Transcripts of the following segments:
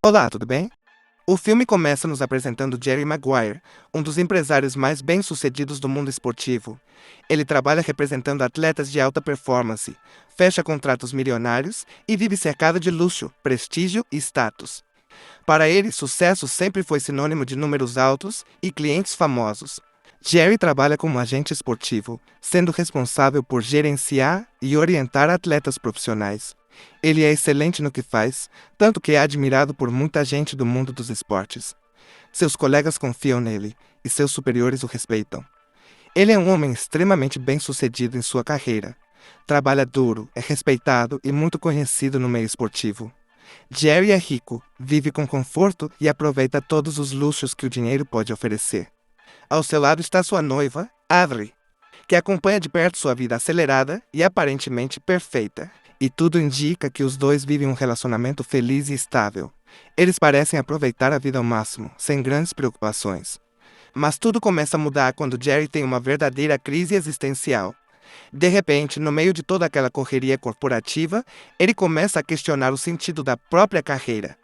Olá, tudo bem? O filme começa nos apresentando Jerry Maguire, um dos empresários mais bem-sucedidos do mundo esportivo. Ele trabalha representando atletas de alta performance, fecha contratos milionários e vive cercado de luxo, prestígio e status. Para ele, sucesso sempre foi sinônimo de números altos e clientes famosos. Jerry trabalha como agente esportivo, sendo responsável por gerenciar e orientar atletas profissionais. Ele é excelente no que faz, tanto que é admirado por muita gente do mundo dos esportes. Seus colegas confiam nele e seus superiores o respeitam. Ele é um homem extremamente bem-sucedido em sua carreira. Trabalha duro, é respeitado e muito conhecido no meio esportivo. Jerry é rico, vive com conforto e aproveita todos os luxos que o dinheiro pode oferecer. Ao seu lado está sua noiva, Avril, que acompanha de perto sua vida acelerada e aparentemente perfeita. E tudo indica que os dois vivem um relacionamento feliz e estável. Eles parecem aproveitar a vida ao máximo, sem grandes preocupações. Mas tudo começa a mudar quando Jerry tem uma verdadeira crise existencial. De repente, no meio de toda aquela correria corporativa, ele começa a questionar o sentido da própria carreira.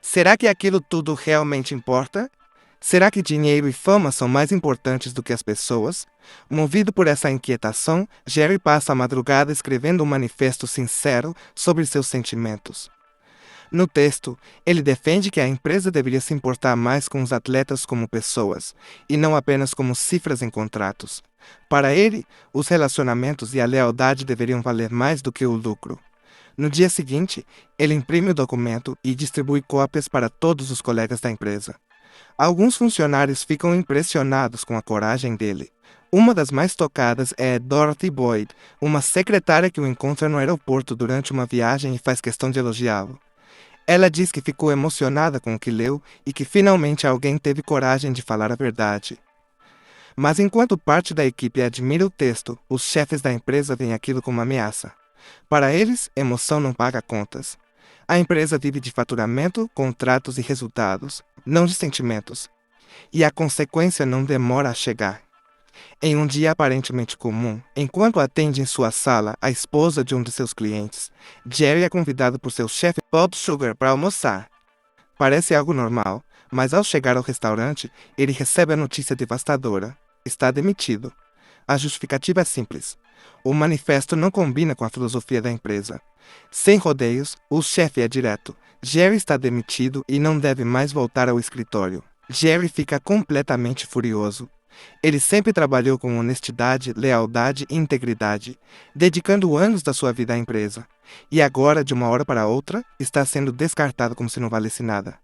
Será que aquilo tudo realmente importa? Será que dinheiro e fama são mais importantes do que as pessoas? Movido por essa inquietação, Jerry passa a madrugada escrevendo um manifesto sincero sobre seus sentimentos. No texto, ele defende que a empresa deveria se importar mais com os atletas como pessoas, e não apenas como cifras em contratos. Para ele, os relacionamentos e a lealdade deveriam valer mais do que o lucro. No dia seguinte, ele imprime o documento e distribui cópias para todos os colegas da empresa. Alguns funcionários ficam impressionados com a coragem dele. Uma das mais tocadas é Dorothy Boyd, uma secretária que o encontra no aeroporto durante uma viagem e faz questão de elogiá-lo. Ela diz que ficou emocionada com o que leu e que finalmente alguém teve coragem de falar a verdade. Mas enquanto parte da equipe admira o texto, os chefes da empresa veem aquilo como ameaça. Para eles, emoção não paga contas. A empresa vive de faturamento, contratos e resultados, não de sentimentos. E a consequência não demora a chegar. Em um dia aparentemente comum, enquanto atende em sua sala a esposa de um de seus clientes, Jerry é convidado por seu chefe Bob Sugar para almoçar. Parece algo normal, mas ao chegar ao restaurante, ele recebe a notícia devastadora. Está demitido. A justificativa é simples. O manifesto não combina com a filosofia da empresa. Sem rodeios, o chefe é direto. Jerry está demitido e não deve mais voltar ao escritório. Jerry fica completamente furioso. Ele sempre trabalhou com honestidade, lealdade e integridade, dedicando anos da sua vida à empresa. E agora, de uma hora para outra, está sendo descartado como se não valesse nada.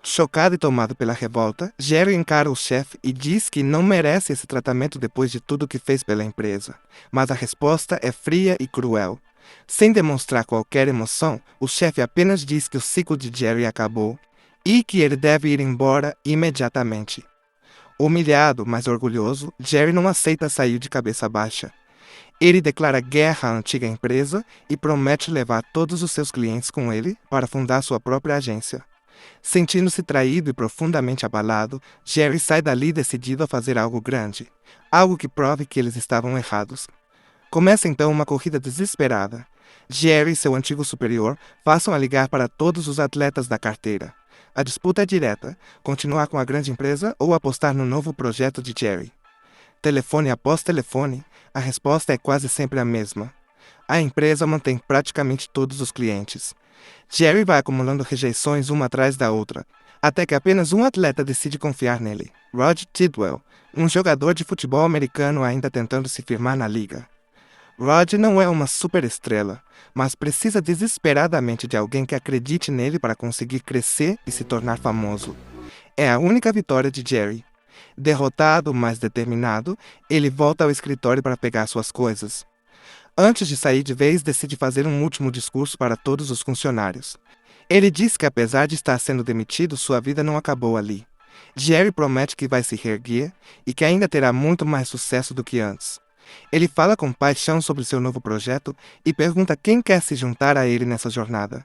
Chocado e tomado pela revolta, Jerry encara o chefe e diz que não merece esse tratamento depois de tudo que fez pela empresa. Mas a resposta é fria e cruel. Sem demonstrar qualquer emoção, o chefe apenas diz que o ciclo de Jerry acabou e que ele deve ir embora imediatamente. Humilhado, mas orgulhoso, Jerry não aceita sair de cabeça baixa. Ele declara guerra à antiga empresa e promete levar todos os seus clientes com ele para fundar sua própria agência. Sentindo-se traído e profundamente abalado, Jerry sai dali decidido a fazer algo grande, algo que prove que eles estavam errados. Começa então uma corrida desesperada. Jerry e seu antigo superior passam a ligar para todos os atletas da carteira. A disputa é direta: continuar com a grande empresa ou apostar no novo projeto de Jerry. Telefone após telefone, a resposta é quase sempre a mesma. A empresa mantém praticamente todos os clientes. Jerry vai acumulando rejeições uma atrás da outra, até que apenas um atleta decide confiar nele: Rod Tidwell, um jogador de futebol americano ainda tentando se firmar na liga. Rod não é uma superestrela, mas precisa desesperadamente de alguém que acredite nele para conseguir crescer e se tornar famoso. É a única vitória de Jerry. Derrotado, mas determinado, ele volta ao escritório para pegar suas coisas. Antes de sair de vez, decide fazer um último discurso para todos os funcionários. Ele diz que apesar de estar sendo demitido, sua vida não acabou ali. Jerry promete que vai se reerguer e que ainda terá muito mais sucesso do que antes. Ele fala com paixão sobre seu novo projeto e pergunta quem quer se juntar a ele nessa jornada.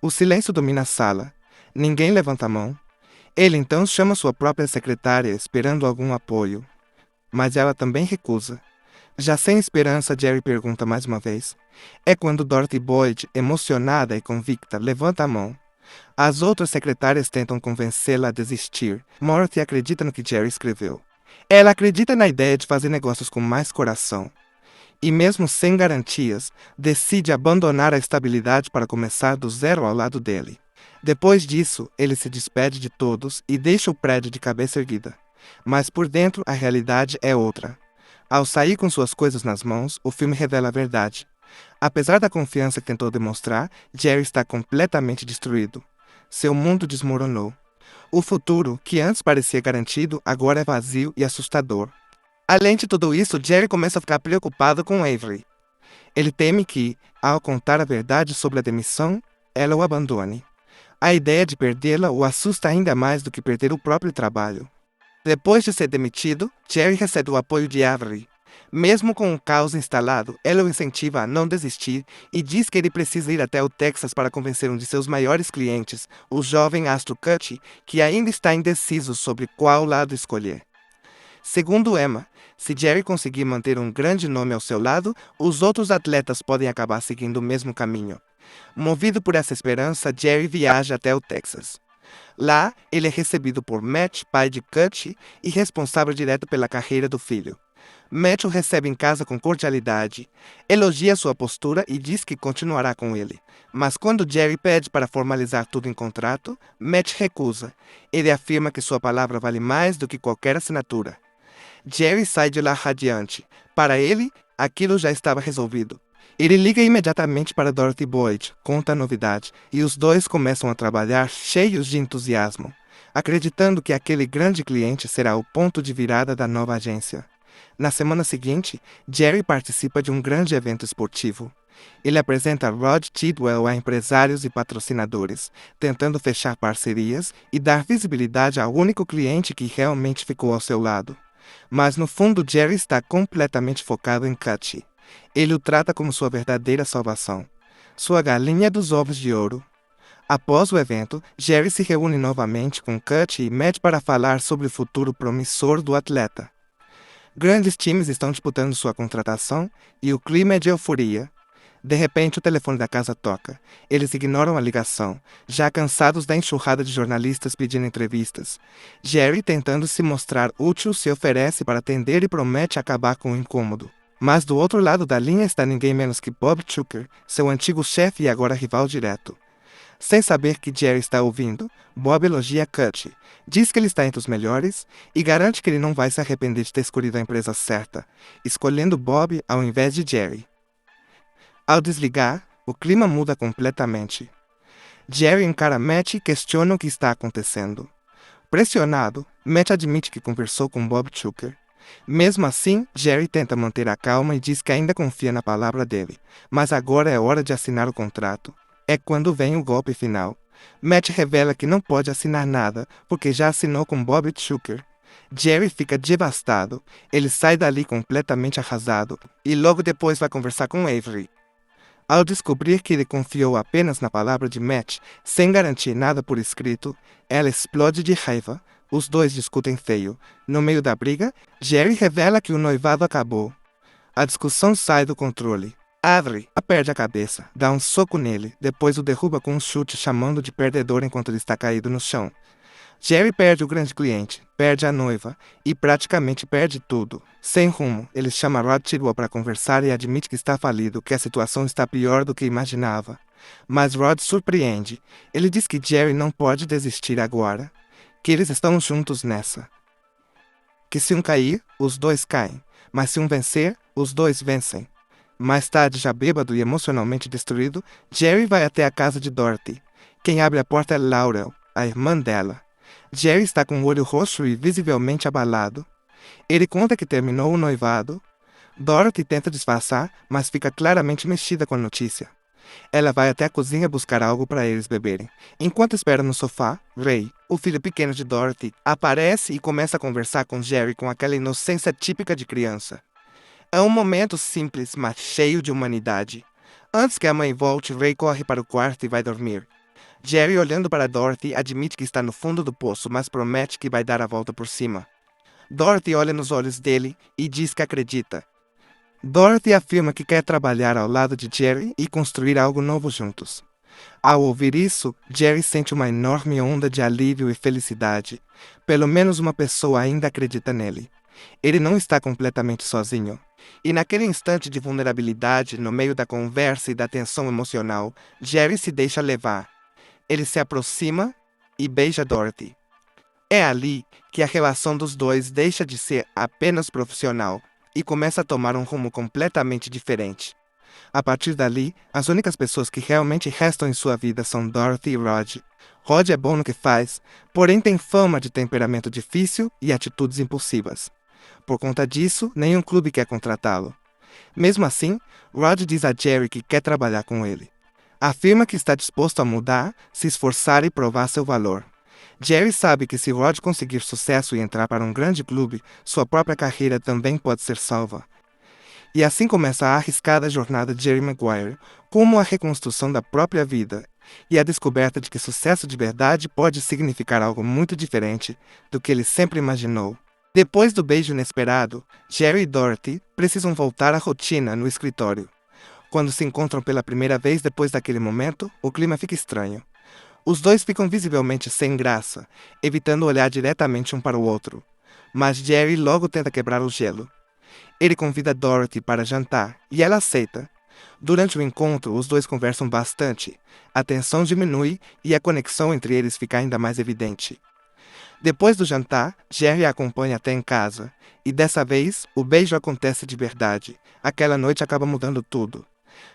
O silêncio domina a sala. Ninguém levanta a mão. Ele então chama sua própria secretária, esperando algum apoio. Mas ela também recusa. Já sem esperança, Jerry pergunta mais uma vez. É quando Dorothy Boyd, emocionada e convicta, levanta a mão. As outras secretárias tentam convencê-la a desistir. Dorothy acredita no que Jerry escreveu. Ela acredita na ideia de fazer negócios com mais coração. E mesmo sem garantias, decide abandonar a estabilidade para começar do zero ao lado dele. Depois disso, ele se despede de todos e deixa o prédio de cabeça erguida. Mas por dentro, a realidade é outra. Ao sair com suas coisas nas mãos, o filme revela a verdade. Apesar da confiança que tentou demonstrar, Jerry está completamente destruído. Seu mundo desmoronou. O futuro, que antes parecia garantido, agora é vazio e assustador. Além de tudo isso, Jerry começa a ficar preocupado com Avery. Ele teme que, ao contar a verdade sobre a demissão, ela o abandone. A ideia de perdê-la o assusta ainda mais do que perder o próprio trabalho. Depois de ser demitido, Jerry recebe o apoio de Avery. Mesmo com o caos instalado, ela o incentiva a não desistir e diz que ele precisa ir até o Texas para convencer um de seus maiores clientes, o jovem astro Cutty, que ainda está indeciso sobre qual lado escolher. Segundo Emma, se Jerry conseguir manter um grande nome ao seu lado, os outros atletas podem acabar seguindo o mesmo caminho. Movido por essa esperança, Jerry viaja até o Texas. Lá, ele é recebido por Matt, pai de Cutty, e responsável direto pela carreira do filho. Matt o recebe em casa com cordialidade, elogia sua postura e diz que continuará com ele. Mas quando Jerry pede para formalizar tudo em contrato, Matt recusa. Ele afirma que sua palavra vale mais do que qualquer assinatura. Jerry sai de lá radiante. Para ele, aquilo já estava resolvido. Ele liga imediatamente para Dorothy Boyd, conta a novidade, e os dois começam a trabalhar cheios de entusiasmo, acreditando que aquele grande cliente será o ponto de virada da nova agência. Na semana seguinte, Jerry participa de um grande evento esportivo. Ele apresenta Rod Tidwell a empresários e patrocinadores, tentando fechar parcerias e dar visibilidade ao único cliente que realmente ficou ao seu lado. Mas no fundo, Jerry está completamente focado em Cutty. Ele o trata como sua verdadeira salvação, sua galinha dos ovos de ouro. Após o evento, Jerry se reúne novamente com Cutty e Matt para falar sobre o futuro promissor do atleta. Grandes times estão disputando sua contratação e o clima é de euforia. De repente, o telefone da casa toca. Eles ignoram a ligação, já cansados da enxurrada de jornalistas pedindo entrevistas. Jerry, tentando se mostrar útil, se oferece para atender e promete acabar com o incômodo. Mas do outro lado da linha está ninguém menos que Bob Chucker, seu antigo chefe e agora rival direto. Sem saber que Jerry está ouvindo, Bob elogia Cutty, diz que ele está entre os melhores e garante que ele não vai se arrepender de ter escolhido a empresa certa, escolhendo Bob ao invés de Jerry. Ao desligar, o clima muda completamente. Jerry encara Matt e questiona o que está acontecendo. Pressionado, Matt admite que conversou com Bob Chucker. Mesmo assim, Jerry tenta manter a calma e diz que ainda confia na palavra dele, mas agora é hora de assinar o contrato. É quando vem o golpe final. Matt revela que não pode assinar nada, porque já assinou com Bob Chucker. Jerry fica devastado, ele sai dali completamente arrasado, e logo depois vai conversar com Avery. Ao descobrir que ele confiou apenas na palavra de Matt, sem garantir nada por escrito, ela explode de raiva. Os dois discutem feio. No meio da briga, Jerry revela que o noivado acabou. A discussão sai do controle. Avery perde a cabeça, dá um soco nele, depois o derruba com um chute chamando de perdedor enquanto ele está caído no chão. Jerry perde o grande cliente, perde a noiva e praticamente perde tudo. Sem rumo, ele chama Rod Tidwell para conversar e admite que está falido, que a situação está pior do que imaginava. Mas Rod surpreende. Ele diz que Jerry não pode desistir agora, que eles estão juntos nessa. Que se um cair, os dois caem, mas se um vencer, os dois vencem. Mais tarde, já bêbado e emocionalmente destruído, Jerry vai até a casa de Dorothy. Quem abre a porta é Laurel, a irmã dela. Jerry está com o olho roxo e visivelmente abalado. Ele conta que terminou o noivado. Dorothy tenta disfarçar, mas fica claramente mexida com a notícia. Ela vai até a cozinha buscar algo para eles beberem. Enquanto espera no sofá, Ray, o filho pequeno de Dorothy, aparece e começa a conversar com Jerry com aquela inocência típica de criança. É um momento simples, mas cheio de humanidade. Antes que a mãe volte, Ray corre para o quarto e vai dormir. Jerry, olhando para Dorothy, admite que está no fundo do poço, mas promete que vai dar a volta por cima. Dorothy olha nos olhos dele e diz que acredita. Dorothy afirma que quer trabalhar ao lado de Jerry e construir algo novo juntos. Ao ouvir isso, Jerry sente uma enorme onda de alívio e felicidade. Pelo menos uma pessoa ainda acredita nele. Ele não está completamente sozinho. E naquele instante de vulnerabilidade, no meio da conversa e da tensão emocional, Jerry se deixa levar. Ele se aproxima e beija Dorothy. É ali que a relação dos dois deixa de ser apenas profissional e começa a tomar um rumo completamente diferente. A partir dali, as únicas pessoas que realmente restam em sua vida são Dorothy e Rod. Rod é bom no que faz, porém tem fama de temperamento difícil e atitudes impulsivas. Por conta disso, nenhum clube quer contratá-lo. Mesmo assim, Rod diz a Jerry que quer trabalhar com ele. Afirma que está disposto a mudar, se esforçar e provar seu valor. Jerry sabe que se Rod conseguir sucesso e entrar para um grande clube, sua própria carreira também pode ser salva. E assim começa a arriscada jornada de Jerry Maguire, como a reconstrução da própria vida, e a descoberta de que sucesso de verdade pode significar algo muito diferente do que ele sempre imaginou. Depois do beijo inesperado, Jerry e Dorothy precisam voltar à rotina no escritório. Quando se encontram pela primeira vez depois daquele momento, o clima fica estranho. Os dois ficam visivelmente sem graça, evitando olhar diretamente um para o outro. Mas Jerry logo tenta quebrar o gelo. Ele convida Dorothy para jantar, e ela aceita. Durante o encontro, os dois conversam bastante. A tensão diminui e a conexão entre eles fica ainda mais evidente. Depois do jantar, Jerry a acompanha até em casa. E dessa vez, o beijo acontece de verdade. Aquela noite acaba mudando tudo.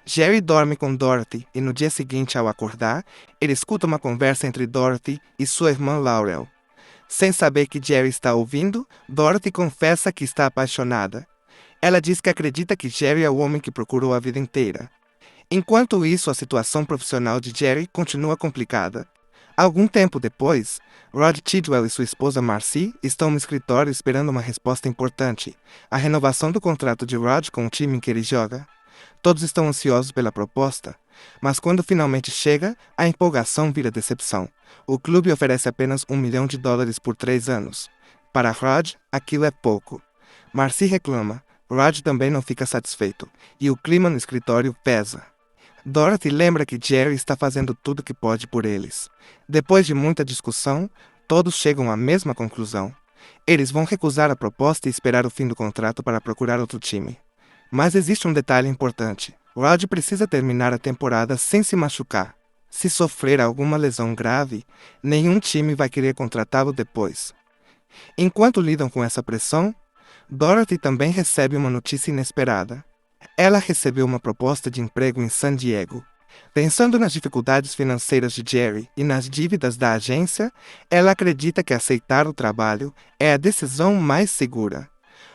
Jerry dorme com Dorothy e no dia seguinte, ao acordar, ele escuta uma conversa entre Dorothy e sua irmã Laurel. Sem saber que Jerry está ouvindo, Dorothy confessa que está apaixonada. Ela diz que acredita que Jerry é o homem que procurou a vida inteira. Enquanto isso, a situação profissional de Jerry continua complicada. Algum tempo depois, Rod Tidwell e sua esposa Marcy estão no escritório esperando uma resposta importante, a renovação do contrato de Rod com o time em que ele joga. Todos estão ansiosos pela proposta, mas quando finalmente chega, a empolgação vira decepção. O clube oferece apenas $1 milhão por 3 anos. Para Rod, aquilo é pouco. Marcy reclama, Rod também não fica satisfeito, e o clima no escritório pesa. Dorothy lembra que Jerry está fazendo tudo o que pode por eles. Depois de muita discussão, todos chegam à mesma conclusão. Eles vão recusar a proposta e esperar o fim do contrato para procurar outro time. Mas existe um detalhe importante. Rod precisa terminar a temporada sem se machucar. Se sofrer alguma lesão grave, nenhum time vai querer contratá-lo depois. Enquanto lidam com essa pressão, Dorothy também recebe uma notícia inesperada. Ela recebeu uma proposta de emprego em San Diego. Pensando nas dificuldades financeiras de Jerry e nas dívidas da agência, ela acredita que aceitar o trabalho é a decisão mais segura.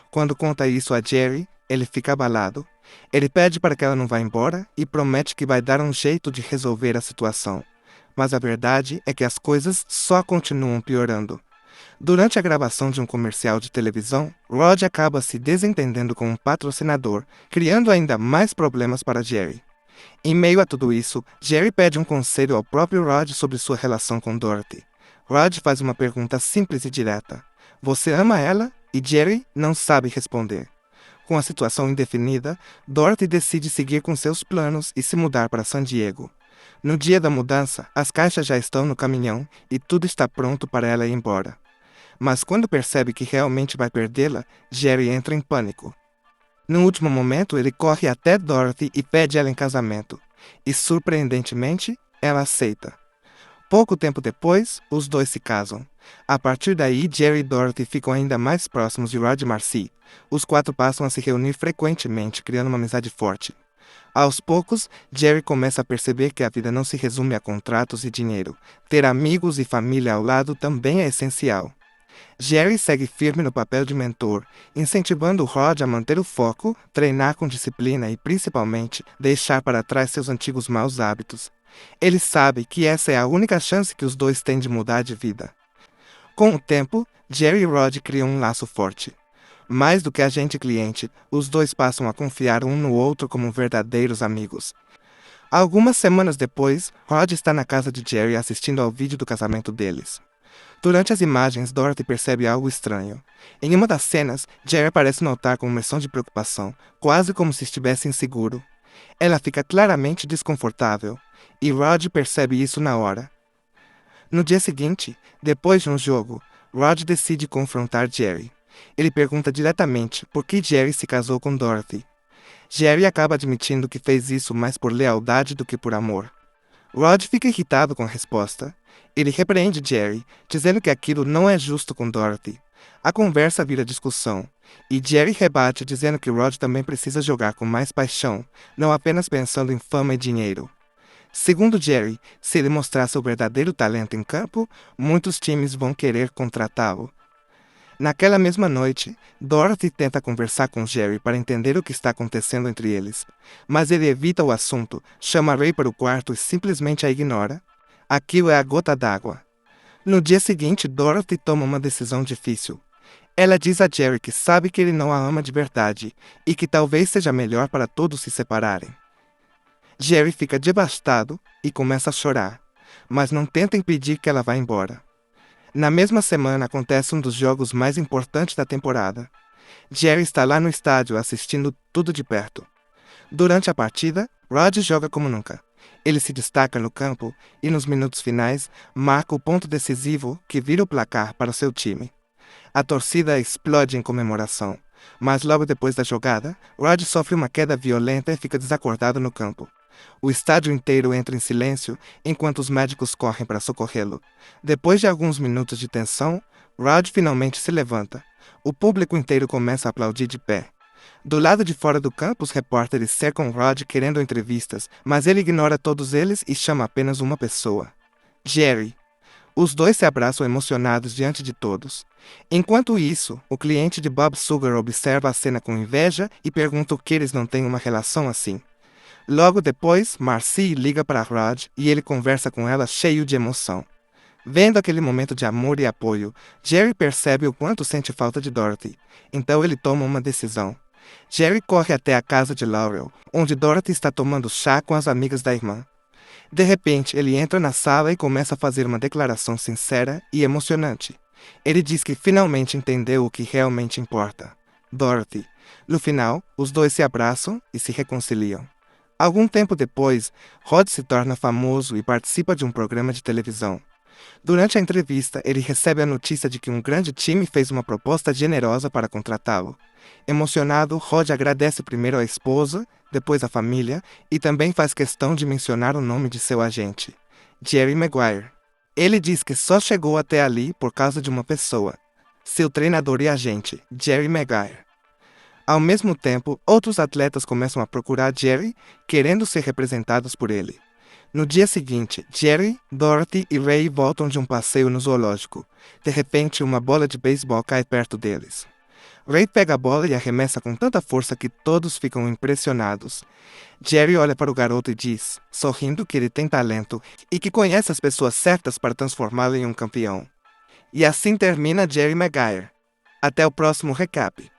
Quando conta isso a Jerry, ele fica abalado. Ele pede para que ela não vá embora e promete que vai dar um jeito de resolver a situação. Mas a verdade é que as coisas só continuam piorando. Durante a gravação de um comercial de televisão, Rod acaba se desentendendo com um patrocinador, criando ainda mais problemas para Jerry. Em meio a tudo isso, Jerry pede um conselho ao próprio Rod sobre sua relação com Dorothy. Rod faz uma pergunta simples e direta. Você ama ela? E Jerry não sabe responder. Com a situação indefinida, Dorothy decide seguir com seus planos e se mudar para San Diego. No dia da mudança, as caixas já estão no caminhão e tudo está pronto para ela ir embora. Mas quando percebe que realmente vai perdê-la, Jerry entra em pânico. No último momento, ele corre até Dorothy e pede ela em casamento. E, surpreendentemente, ela aceita. Pouco tempo depois, os dois se casam. A partir daí, Jerry e Dorothy ficam ainda mais próximos de Rod e Marcy. Os quatro passam a se reunir frequentemente, criando uma amizade forte. Aos poucos, Jerry começa a perceber que a vida não se resume a contratos e dinheiro. Ter amigos e família ao lado também é essencial. Jerry segue firme no papel de mentor, incentivando Rod a manter o foco, treinar com disciplina e, principalmente, deixar para trás seus antigos maus hábitos. Ele sabe que essa é a única chance que os dois têm de mudar de vida. Com o tempo, Jerry e Rod criam um laço forte. Mais do que agente e cliente, os dois passam a confiar um no outro como verdadeiros amigos. Algumas semanas depois, Rod está na casa de Jerry assistindo ao vídeo do casamento deles. Durante as imagens, Dorothy percebe algo estranho. Em uma das cenas, Jerry parece notar com uma expressão de preocupação, quase como se estivesse inseguro. Ela fica claramente desconfortável. e Rod percebe isso na hora. No dia seguinte, depois de um jogo, Rod decide confrontar Jerry. Ele pergunta diretamente por que Jerry se casou com Dorothy. Jerry acaba admitindo que fez isso mais por lealdade do que por amor. Rod fica irritado com a resposta. Ele repreende Jerry, dizendo que aquilo não é justo com Dorothy. A conversa vira discussão, e Jerry rebate dizendo que Rod também precisa jogar com mais paixão, não apenas pensando em fama e dinheiro. Segundo Jerry, se ele mostrar seu verdadeiro talento em campo, muitos times vão querer contratá-lo. Naquela mesma noite, Dorothy tenta conversar com Jerry para entender o que está acontecendo entre eles, mas ele evita o assunto, chama Ray para o quarto e simplesmente a ignora. Aquilo é a gota d'água. No dia seguinte, Dorothy toma uma decisão difícil. Ela diz a Jerry que sabe que ele não a ama de verdade e que talvez seja melhor para todos se separarem. Jerry fica devastado e começa a chorar, mas não tenta impedir que ela vá embora. Na mesma semana acontece um dos jogos mais importantes da temporada. Jerry está lá no estádio assistindo tudo de perto. Durante a partida, Rod joga como nunca. Ele se destaca no campo e, nos minutos finais, marca o ponto decisivo que vira o placar para o seu time. A torcida explode em comemoração, mas logo depois da jogada, Rod sofre uma queda violenta e fica desacordado no campo. O estádio inteiro entra em silêncio enquanto os médicos correm para socorrê-lo. Depois de alguns minutos de tensão, Rod finalmente se levanta. O público inteiro começa a aplaudir de pé. Do lado de fora do campo, os repórteres cercam Rod querendo entrevistas, mas ele ignora todos eles e chama apenas uma pessoa: Jerry. Os dois se abraçam emocionados diante de todos. Enquanto isso, o cliente de Bob Sugar observa a cena com inveja e pergunta por que eles não têm uma relação assim. Logo depois, Marcy liga para Rod e ele conversa com ela cheio de emoção. Vendo aquele momento de amor e apoio, Jerry percebe o quanto sente falta de Dorothy. Então ele toma uma decisão. Jerry corre até a casa de Laurel, onde Dorothy está tomando chá com as amigas da irmã. De repente, ele entra na sala e começa a fazer uma declaração sincera e emocionante. Ele diz que finalmente entendeu o que realmente importa: Dorothy. No final, os dois se abraçam e se reconciliam. Algum tempo depois, Rod se torna famoso e participa de um programa de televisão. Durante a entrevista, ele recebe a notícia de que um grande time fez uma proposta generosa para contratá-lo. Emocionado, Rod agradece primeiro à esposa, depois à família, e também faz questão de mencionar o nome de seu agente, Jerry Maguire. Ele diz que só chegou até ali por causa de uma pessoa: seu treinador e agente, Jerry Maguire. Ao mesmo tempo, outros atletas começam a procurar Jerry, querendo ser representados por ele. No dia seguinte, Jerry, Dorothy e Ray voltam de um passeio no zoológico. De repente, uma bola de beisebol cai perto deles. Ray pega a bola e arremessa com tanta força que todos ficam impressionados. Jerry olha para o garoto e diz, sorrindo, que ele tem talento e que conhece as pessoas certas para transformá-lo em um campeão. E assim termina Jerry Maguire. Até o próximo recap.